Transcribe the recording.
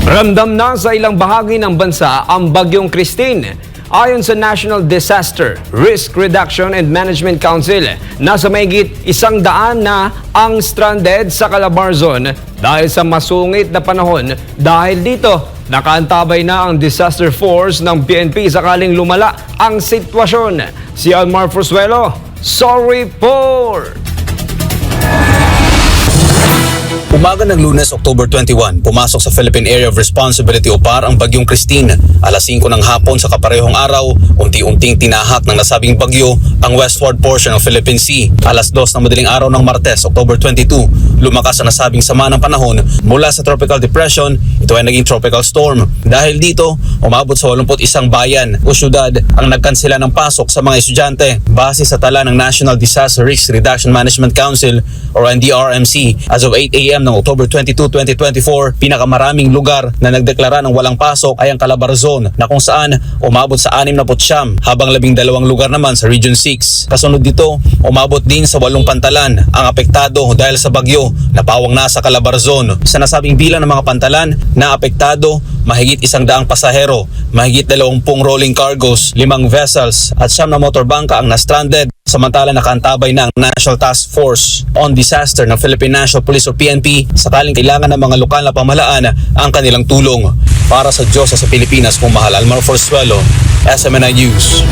Ramdam na sa ilang bahagi ng bansa ang bagyong Christine. Ayon sa National Disaster Risk Reduction and Management Council, nasa mahigit 100 na ang stranded sa Calabarzon dahil sa masungit na panahon. Dahil dito, nakaantabay na ang disaster force ng PNP sakaling lumala ang sitwasyon. Si Almar Frusuelo, sorry report! Umaga ng Lunes, October 21, pumasok sa Philippine Area of Responsibility o PAR ang bagyong Christine. Alas 5 ng hapon sa kaparehong araw, unti-unting tinahak ng nasabing bagyo ang westward portion ng Philippine Sea. Alas 2 ng madaling araw ng Martes, October 22, lumakas ang nasabing sama ng panahon mula sa tropical depression, ito ay naging tropical storm. Dahil dito, umabot sa 81 bayan o syudad ang nagkansela ng pasok sa mga estudyante. Base sa tala ng National Disaster Risk Reduction Management Council or NDRMC, as of 8 a.m. ng October 22, 2024, pinakamaraming lugar na nagdeklara ng walang pasok ay ang Calabarzon na kung saan umabot sa 69 habang 12 lugar naman sa Region 6. Kasunod dito, umabot din sa 8 pantalan ang apektado dahil sa bagyo na pawang nasa Calabarzon. Sa nasabing bilang ng mga pantalan na apektado, mahigit 100 pasahero, mahigit 20 rolling cargos, 5 vessels at 9 na motorbangka ang na-stranded. Samantala nakaantabay na ang National Task Force on Disaster ng Philippine National Police o PNP sakaling kailangan ng mga lokal na pamahalaan ang kanilang tulong. Para sa Diyos sa Pilipinas, kung mahal, Almar Frusuelo, SMNI News.